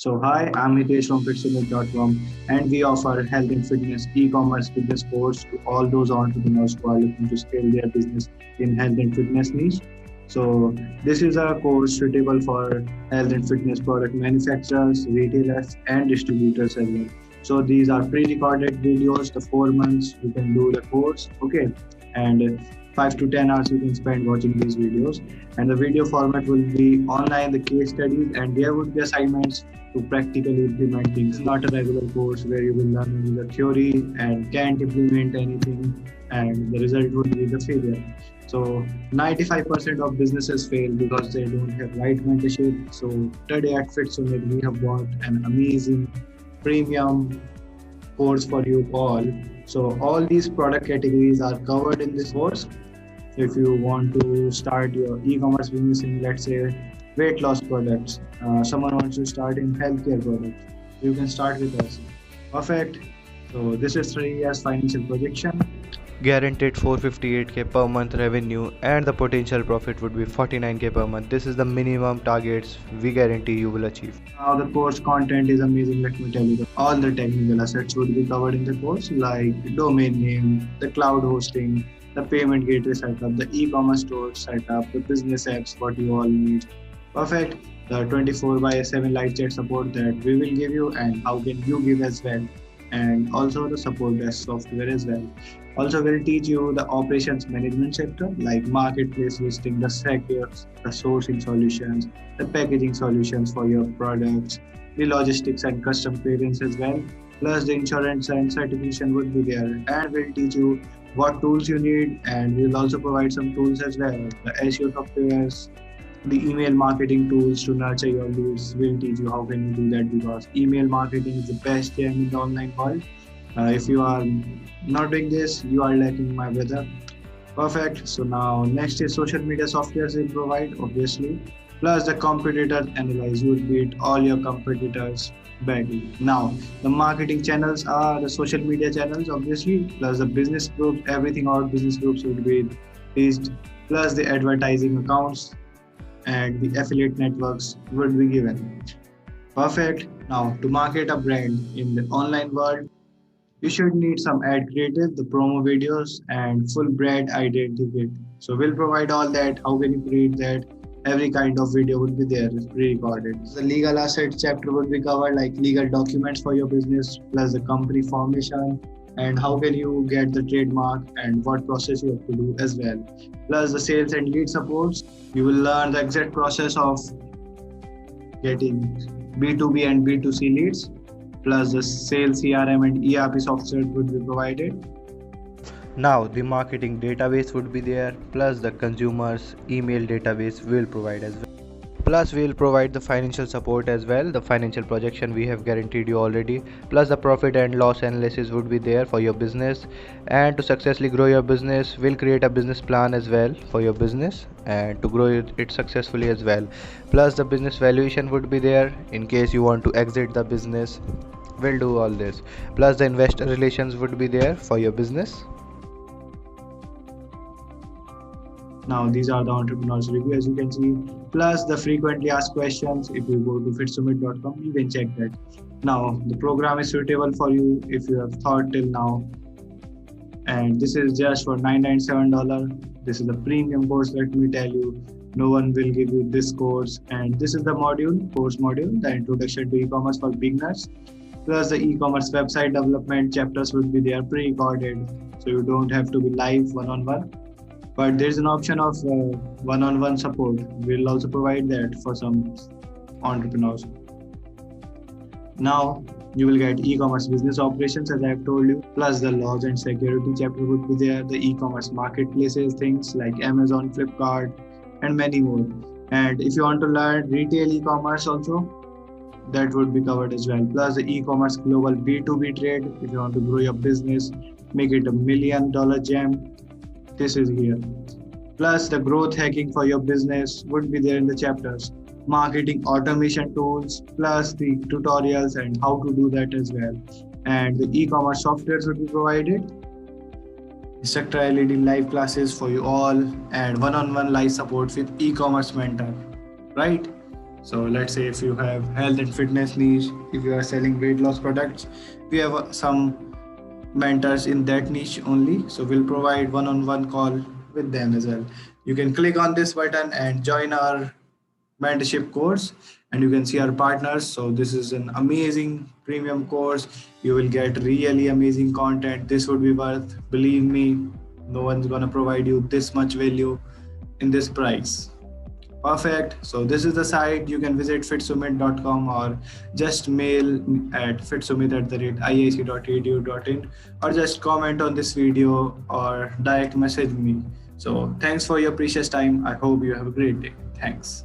So hi, I'm Hitesh from FitSumit.com, and we offer health and fitness e-commerce business course to all those entrepreneurs who are looking to scale their business in health and fitness niche. So this is a course suitable for health and fitness product manufacturers, retailers, and distributors as well. So these are pre-recorded videos. The 4 months you can do the course, okay, and 5 to 10 hours you can spend watching these videos. And the video format will be online, the case studies, and there would be assignments to practically implement things, not a regular course where you will learn only the theory and can't implement anything, and the result would be the failure. So 95% of businesses fail because they don't have right mentorship. So today at FitSumit, we have bought an amazing premium course for you all. So all these product categories are covered in this course. If you want to start your e-commerce business in, let's say, weight loss products, someone wants to start in healthcare products, you can start with us. Perfect. So this is 3 years financial projection. Guaranteed 458k per month revenue, and the potential profit would be 49k per month. This is the minimum targets we guarantee you will achieve. Now the course content is amazing. Let me tell you, all the technical assets would be covered in the course, like domain name, the cloud hosting, the payment gateway setup, the e-commerce store setup, the business apps, what you all need. Perfect. The 24 by 7 live chat support that we will give you, and how can you give as well, and also the support desk software as well. Also, we'll teach you the operations management sector like marketplace listing, the sectors, the sourcing solutions, the packaging solutions for your products, the logistics and custom clearance as well. Plus, the insurance and certification would be there, and we'll teach you what tools you need, and we'll also provide some tools as well, the SEO softwares, the email marketing tools to nurture your leads. We'll teach you how can you do that, because email marketing is the best game in the online world. If you are not doing this, you are lacking, my brother. Perfect. So now next is social media softwares we provide, obviously. Plus the competitor analyze. You will beat all your competitors badly. Now the marketing channels are the social media channels, obviously. Plus the business group, everything our business groups would be teased. Plus the advertising accounts and the affiliate networks would be given. Perfect. Now to market a brand in the online world, you should need some ad creative, the promo videos, and full brand identity. So we'll provide all that. How can you create that? Every kind of video would be there, it's pre-recorded. The legal assets chapter would be covered, like legal documents for your business, plus the company formation, and how can you get the trademark and what process you have to do as well. Plus the sales and lead supports. You will learn the exact process of getting B2B and B2C leads, plus the sales CRM and ERP software would be provided. Now the marketing database would be there, plus the consumers email database will provide as well. Plus we will provide the financial support as well. The financial projection we have guaranteed you already, plus the profit and loss analysis would be there for your business. And to successfully grow your business, we'll create a business plan as well for your business and to grow it successfully as well. Plus the business valuation would be there in case you want to exit the business. We'll do all this. Plus the investor relations would be there for your business. Now these are the entrepreneurs review, as you can see, plus the frequently asked questions. If you go to fitsumit.com, you can check that. Now the program is suitable for you if you have thought till now, and this is just for $997. This is the premium course. Let me tell you, no one will give you this course. And this is the course module, the introduction to e-commerce for beginners. Plus the e-commerce website development chapters would be there pre-recorded, so you don't have to be live one-on-one. But there's an option of one-on-one support. We'll also provide that for some entrepreneurs. Now you will get e-commerce business operations, as I have told you, plus the laws and security chapter would be there, the e-commerce marketplaces, things like Amazon, Flipkart, and many more. And if you want to learn retail e-commerce also, that would be covered as well. Plus the e-commerce global B2B trade. If you want to grow your business, make it $1 million gem, this is here. Plus the growth hacking for your business would be there in the chapters. Marketing automation tools, plus the tutorials and how to do that as well. And the e-commerce softwares would be provided. Instructor LED live classes for you all, and one-on-one live support with e-commerce mentor, right? So let's say if you have health and fitness niche, if you are selling weight loss products, we have some mentors in that niche only. So we'll provide one-on-one call with them as well. You can click on this button and join our mentorship course, and you can see our partners. So this is an amazing premium course. You will get really amazing content. This would be worth, believe me, no one's gonna provide you this much value in this price. Perfect. So this is the site. You can visit fitsumit.com or just mail at fitsumit@iic.edu.in, or just comment on this video or direct message me. So thanks for your precious time. I hope you have a great day. Thanks.